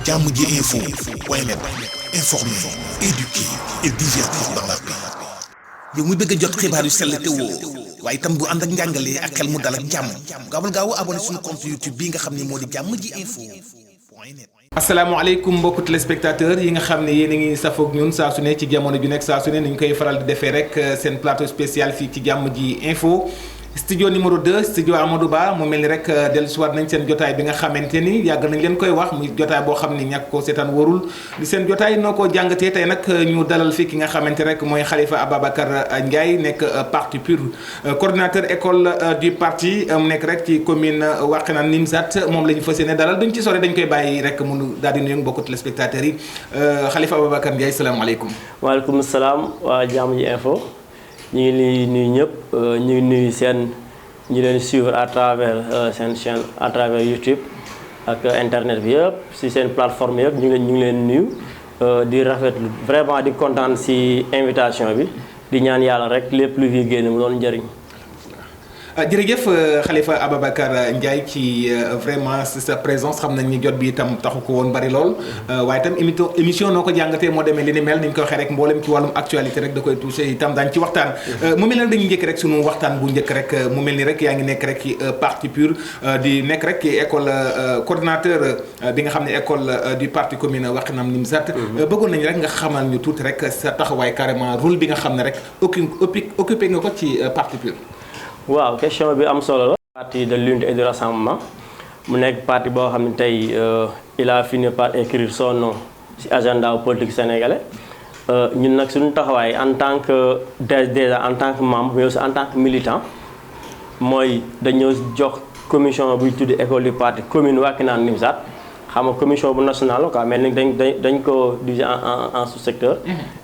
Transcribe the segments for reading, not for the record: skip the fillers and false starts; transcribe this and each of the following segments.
Jamoji info point net, informer, éduquer et divertir dans la paix. yow mu bëgg a jot xibaar yu sell te woo waaye itam bu ànd ak njàngalee ak xel mu dal ak jàmm gaawal gaaw abonné suñu compte YouTube bi nga xam ne moo di Jamoji info point net. asalaamaaleykum mbokku téléspectateurs yi nga xam ne yéen a ngi safoog ñun saa su ne ci jamono ju nekk saa su ne ni ñu koy faral di defee rek seen plateau spécial fii ci Jamoji info. studio numéro 2 studio Amadou Ba mu mel ni rek dellusiwaat nañ seen jotaay bi nga xamante ni yàgg nañ leen koy wax muy jotaay boo xam ni ñàkk ko seetaan warul di seen jotaay noo ko jàngatee tey nag ñu dalal fi ki nga xamante rek mooy Khalifa Ababacar Ndiaye nekk parti PUR coordinateur école du parti mu nekk rek ci commune Wakhinane Nimzatt moom la ñu fas yéene dalal duñ ci sore dañ koy bàyyi rek mu daal di nuyu mbokku téléspectateurs yi Khalifa Ababacar Ndiaye salaamaaleykum. waaleykum salaam waa Jamoji info. ñu ngi lay nuyu ñëpp ñu ngi nuyu seen ñi leen suivre à travers seen chaîne à travers YouTube ak internet bi yëpp si seen plateforme yëpp ñu ngi leen nuyu di rafetlu vraiment di kontaan si invitation bi di ñaan yàlla rek lépp lu fi génn mu doon njëriñ. jërëjëf Khalifa Ababacar Ndiaye ci vraiment sa présence xam nañ ni jot bi itam taxu ko woon bari lool waaye itam émission noo ko jàngatee moo demee li ni mel ni ñu ko waxee rek mboolem ci wàllum actualité rek da koy touché itam daañu ci waxtaan mu mel ne dañuy njëkk rek sunu waxtaan bu njëkk rek mu mel ni rek yaa ngi nekk rek ci parti PUR di nekk rek ci école coordinateur bi nga xam ne école du parti commune Wakhinane Nimzatt bëggoon nañ rek nga xamal ñu tuuti rek sa taxawaay carrément rôle bi nga xam ne rek occupé nga ko ci parti PUR. waaw question bi am solo la. parti de l'unité et du rassemblement mu nekk parti boo xam ne tey il a fini par écrire son nom ci agenda politique sénégalais ñun nag suñu taxawaay en tant que déjà en tant que membre mais aussi en tant que militant mooy dañoo jox commission buy tudd école du parti commune Wakhinane Nimzatt xam nga commission bu nationale la quoi mais nag dañ ko diviser en sous-secteur.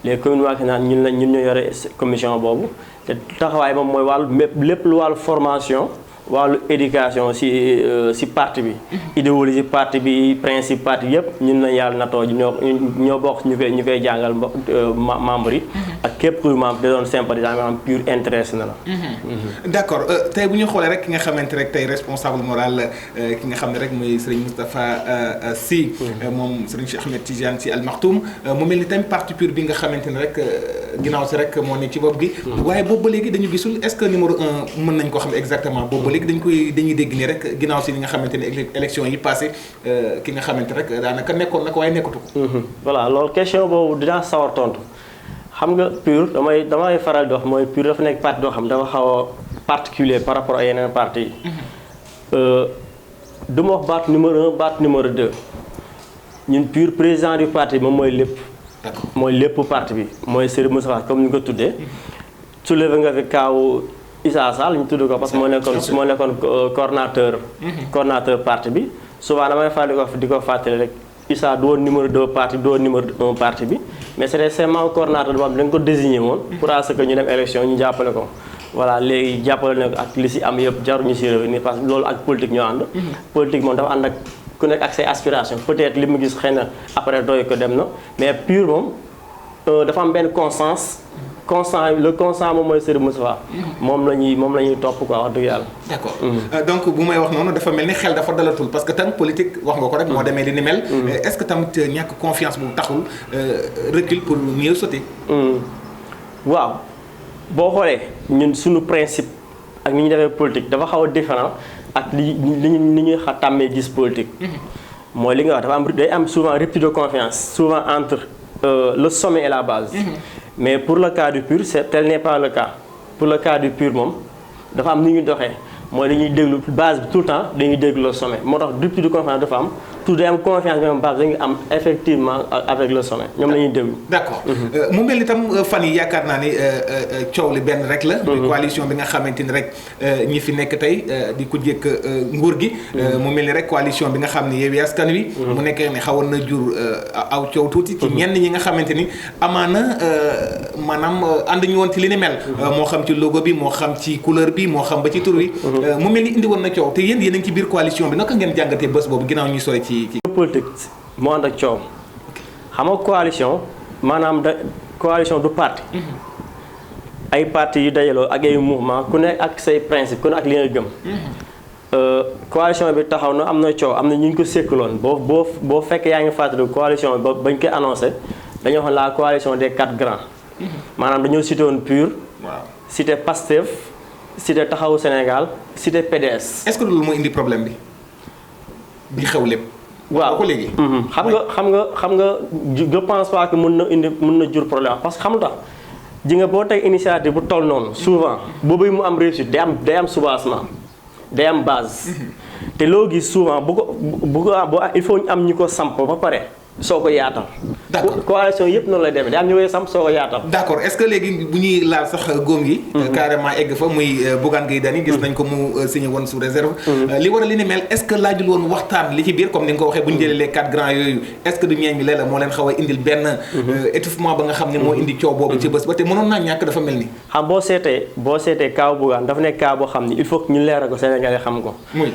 les communes Wakhinane ñun ñoo yore commission boobu. te taxawaay moom mooy wàllu lépp lu wàllu formation wàllu éducation si parti bi. idéologie parti bi principe parti yëpp ñun lañ yàlla natoo ñoo bokk ñu koy jàngal membre yi. ak képp kuy membre da doon sympathisant maanaam PUR intéressé na la. d'accord tey bu ñu xoolee rek ki nga xamante rek tey responsable moral ki nga xam ne rek mooy Serigne Moustapha Sy. moom Serigne Cheikh Ahmed Tidiane Sy Al Maktoum mu mel ni tamit parti PUR bi nga xamante ne rek ginnaaw si rek moo ne ci bopp gi. waaye boobu ba léegi dañu gisul est-ce que numéro 1 mën nañ ko xam exactement boobu ba léegi dañuy dégg nii rek ginnaaw si li nga xamante ne élection yi passé ki nga xamante rek daanaka nekkoon nag waaye nekkatu ko. voilà loolu question boobu dinaa sawar tontu xam nga PUR damay faral di wax mooy PUR dafa nekk parti doo xam dafa xaw a particulier par rapport ak yeneen parti yi. du ma wax baat numéro 1 baat numéro 2 ñun PUR président du parti moom mooy lépp. d'accord mooy lépp parti bi mooy Serigne Moustapha comme ni nga ko tuddee. soulevé nga fi kaaw Issa Sall ñu tudd ko parce que moo nekkoon coordinateur parti bi souvent damay faral di ko fàttali rek Issa du woon numéro 2 parti du woon numéro 1 parti bi mais c'était seulement coordinateur boo xam ne dañ ko désigné woon pour à ce que ñu dem élection ñu jàppale ko voilà léegi jàppale na ko ak li si am yëpp jaruñu si revenir parce que loolu ak politique ñoo ànd politique moom dafa ànd ak ku nekk ak say aspiration peut-être li mu gis xëy na après doy ko dem na mais PUR moom dafa am benn le constant moom mooy Serigne Moustapha moom la ñuy topp quoi wax dëgg yàlla. d'accord donc bu may wax noonu dafa mel ni xel dafa dalatul parce que tam politique wax nga ko rek moo demee di ni mel. est-ce que tamit ñàkk confiance bu taxul recul pour mieux sauter. waaw boo xoolee ñun suñu principe ak ni ñu defee politique dafa xaw a différent ak li ñuy tàmmee gis politique. mooy li nga wax day am souvent rupture de confiance souvent entre le sommet et la base. mais pour le cas du PUR tel n'est pas le cas pour le cas du PUR moom dafa am ni ñuy doxee mooy dañuy déglu base bi tout le temps dañuy déglu le sommet moo tax rupture de confiance dafa am tout day am confiance même base dañuy am effectivement avec le sommet ñoom la ñuy déglu. d'accord mu mel ni tam fan yi yaakaar naa ni coow li benn rek la. coalition bi nga xamante ni rek ñi fi nekk tey di ko jëkk nguur gi. mu mel ni rek coalition bi nga xam ne Yewwi Askan Wi. mu nekk ne xawoon na jur aw coow tuuti. ci ñenn ñi nga xamante ni amaana maanaam ànd ñu woon ci li ni mel. moo xam ci logo bi moo xam ci couleur bi moo xam ba ci tur wi. mu mel ni indi woon na coow te yéen a ngi ci biir coalition bi naka ngeen jàngatee bés boobu ginnaaw ñuy sore ci. politique moo ànd ak coow xam nga coalition maanaam coalition du parti. ay parti yu dajaloo ak ay mouvement ku nekk ak say principe ku nekk ak li nga gëm. coalition bi taxaw na am na coow am na ñu ngi ko sékkaloon boo fekkee yaa ngi fàttali coalition ba bañ koy annoncé dañoo wax la coalition des 4 grands. maanaam dañoo cité woon PUR. waaw cité PASTEF cité taxawu Sénégal cité PDS. est-ce que loolu moo indi problème bi xew lépp. waaw ko léegi. xam nga je pense pas que mën na jur problème parce que xam nga tax ji nga boo teg initiative bu toll noonu souvent boobu mu am réussite day am soubassement day am base. te loo gis souvent bu ko il faut ñu am ñu ko samp ba pare soo ko yaatal. d'accord coalition yëpp noonu lay demee day am ñu koy samp soo ko yaatal. d'accord est-ce que léegi bu ñuy laal sax góom yi. carrément egg fa muy Bougane Gueye Dany gis nañ ko mu signé woon sous réserve. li war a li ni mel est-ce que laajul woon waxtaan li ci biir comme ni nga ko waxee bu ñu jëlee les 4 grands yooyu est-ce que du ñeeñ bi la moo leen xaw a indil benn. étouffement ba nga xam ne moo indi coow boobu ci bés ba te mënoon naa ñàkk dafa mel ni. xam boo seetee kaaw Bougane dafa nekk kaa boo xam ni il faut que ñu leeral ko Sénégalais xam ko. muy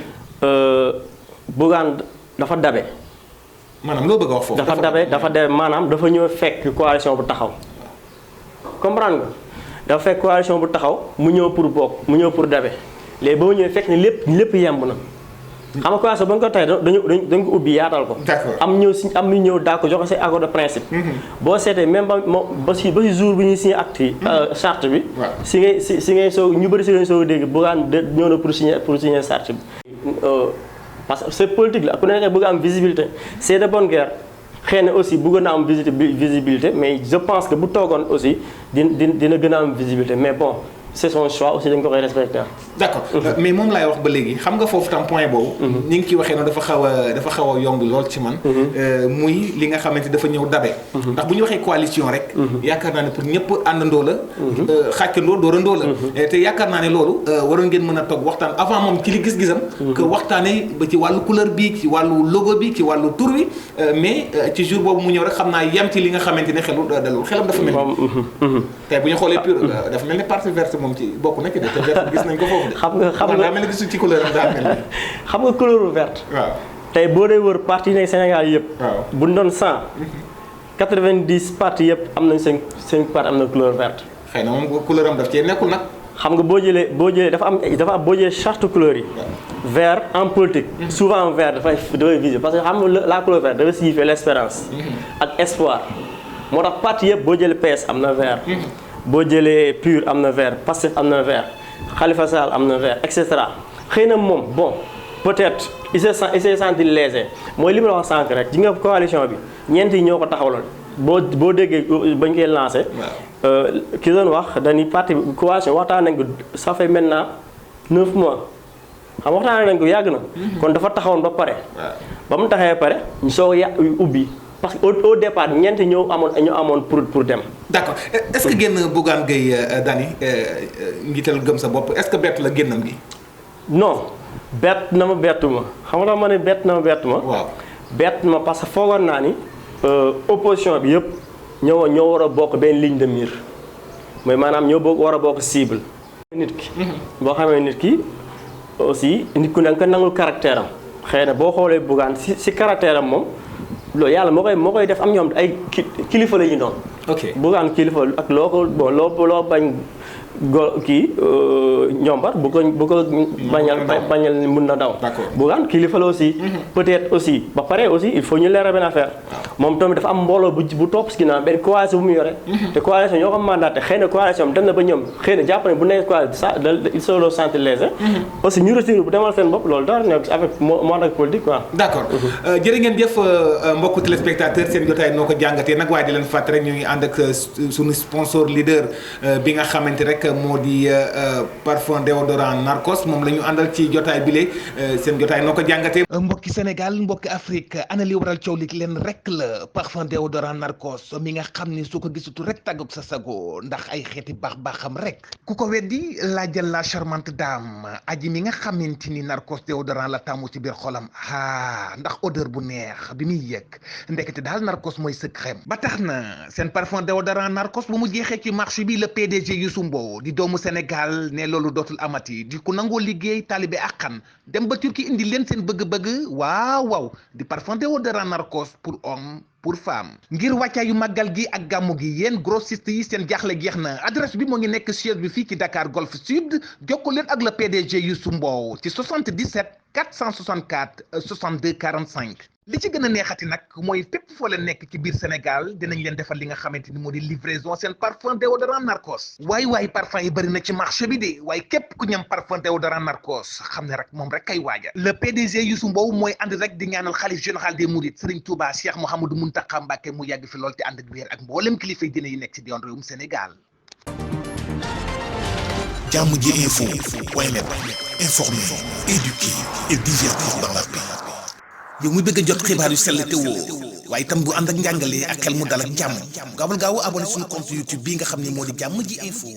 Bougane dafa dabe. maanaam loo bëgg a wax foofu. dafa dabe maanaam dafa ñëw fekk coalition bu taxaw comprendre nga dafa fekk coalition bu taxaw mu ñëw pour bokk mu ñëw pour dabe léegi ba mu ñëwee fekk ni lépp yemb na. xam nga coalition ba nga ko tey dañ ko ubbi yaatal ko. d'accord am ñu ñëw daa ko joxe say accord de principe. boo seetee même ba si jour bi ñuy signé acte yi. charte bi. si ngay soog ñu bëri si lañ soog a dégg Bougane ñëw na pour signer charte bi. parce que c'est politique la ku nekk bëgg am visibilité c'est de bonne guerre xëy na aussi bëgg na am visibilité mais je pense que bu toogoon aussi dina gën a am visibilité mais bon c'est son choix aussi dañ ko koy respecter. d'accord mais moom laay wax ba léegi xam nga foofu tam point boobu. ni nga ci waxee noonu dafa xaw a yomb lool ci man. muy li nga xamante dafa ñëw dabe. ndax bu ñu waxee coalition rek. yaakaar naa ne pour ñëpp àndandoo la. xàccandoo doorandoo la. te yaakaar naa ne loolu waroon ngeen mën a toog waxtaan avant moom ci li gis-gisam. que waxtaanee ba ci wàllu couleur bi ci wàllu logo bi ci wàllu tur bi mais ci jour boobu mu ñëw rek xam naa yem ci li nga xamante ne dalul xelam dafa mel ni. tey bu ñu xoolee PUR dafa mel ni parti vert moom ci bokk na ci de te vert gis nañ ko foofu de. xam nga daa mel ni gisul ci couleur am daa mel ni. xam nga couleur verte. waaw tey boo dee wër parti yi nekk Sénégal yëpp. waaw bu ñu doon 100. 90 parti yëpp am nañ seen parti am na couleur verte. xëy na moom couleur am daf cee nekkul nag. xam nga boo jëlee dafa am boo jëlee charte couleur yi. vert en politique. souvent vert dafay viser parce que xam nga la couleur verte dafa signifier l'espérance. ak espoir. moo tax parti yëpp boo jëlee PS am na vert. boo jëlee PUR am na vert PASTEF am na vert Khalifa Sall am na vert et cetera xëy na moom bon peut-être il s'est senti lésé mooy li ma la wax sànq rek ji nga coalition bi ñeent yi ñoo ko taxawaloon boo déggee bañ koy lancé. ki doon wax dañuy parti coalition waxtaan nañ ko ça fait maintenant 9 mois xam waxtaan nañ ko yàgg na. kon dafa taxawoon ba pare. ba mu taxawee pare ñu soog a ubbi. parce que au départ ñeenti ñoo amoon pour dem. d'accord est-ce que génn Bougane Gueye Dany njiital gëm sa bopp est-ce que bett la génnam gi. non bett na ma bettu ma xam nga ma ne bett na ma bettu ma. waaw bett ma parce que foogoon naa ni opposition bi yëpp ñoo war a bokk benn ligne de mire mooy maanaam war a bokk cible. nit ki. boo xamee nit ki aussi nit ku ne nga nangul caractère am xëy na boo xoolee Bougane si caractère am moom. loolu yàlla moo koy def am ñoom ay kilifa la ñu doon. ok Bougane kilifa ak loo bañ kii ñombar bu ko bañal mun na daw. d'accord Bougane kilifa la aussi. peut-être aussi ba pare aussi il faut ñu leeral benn affaire. moom tamit dafa am mbooloo bu topp si ginnaaw benn coalition bu mu yore. te coalition ñoo ko mandaté xëy na coalition dem na ba ñoom xëy na jàpp ne bu nekk coalition il se le sentir lésé. aussi ñu retiré bu demal seen bopp loolu dara nekk avec monde ak politique quoi. d'accord jërë ngeen jëf mbokku téléspectateur seen jotaay noo ko jàngatee nag waaye di leen fàtte rek ñu ngi ànd ak suñu sponsor leader bi nga xamante rek moo di parfum déodorant Narcos moom la ñu àndal ci jotaay bile seen jotaay noo ko jàngatee. mbokki Sénégal mbokki Afrique ana li waral coow li leen rek la parfum déodorant Narcos mi nga xam ni su ko gisatu rek tàggoog sa sago ndax ay xeeti baax-baaxam rek ku ko weddi laajal la charmante dame aji mi nga xamante ni Narcos déodorant la tàmmu ci biir xolam ndax odeur bu neex bi muy yëg ndekete daal Narcos mooy secret ba tax na seen parfum déodorant Narcos bu mu jeexee ci marché bi le PDG Youssou Mbow di doomu Sénégal ne loolu dootul amati di ku nangoo liggéey taalibe akkan dem ba Turquie indi leen seen bëgg-bëgg waaw di parfum déodorant Narcos pour homme pour femmes. ngir wàccaayu màggal gi ak gàmmu gi yéen grossiste yi seen jaaxle jeex na adresse bi moo ngi nekk siège bi fii ci Dakar Golf Sud jokkoo leen ak le PDG Youssou Mbow ci 77 464 62 45. li ci gën a neexati nag mooy fépp foo leen nekk ci biir Sénégal dinañ leen defal li nga xamante ni moo di livraison seen parfum déodorant Narcos waay parfum yi bëri na ci marché bi de waaye képp ku ñam parfum déodorant Narcos xam ne rek moom rek kay waaja le PDG Youssou Mbow mooy ànd rek di ñaanal xalif général des Mourides Serigne Touba Cheikh Mouhamadou Mountakha Mbacké mu yàgg fi lool te ànd ak wér ak mboolem kilifa yi dina yi nekk ci diwaan réewum Sénégal. Jàmm ji info point net, informer, éduquer et divertir dans la paix. yow muy bëgg a jot xibaar yu sell te woo waaye itam bu ànd ak njàngalee ak xel mu dal ak jàmm gaawal gaaw abonné suñu compte YouTube bii nga xam ne moo di jàmm ji info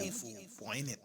point net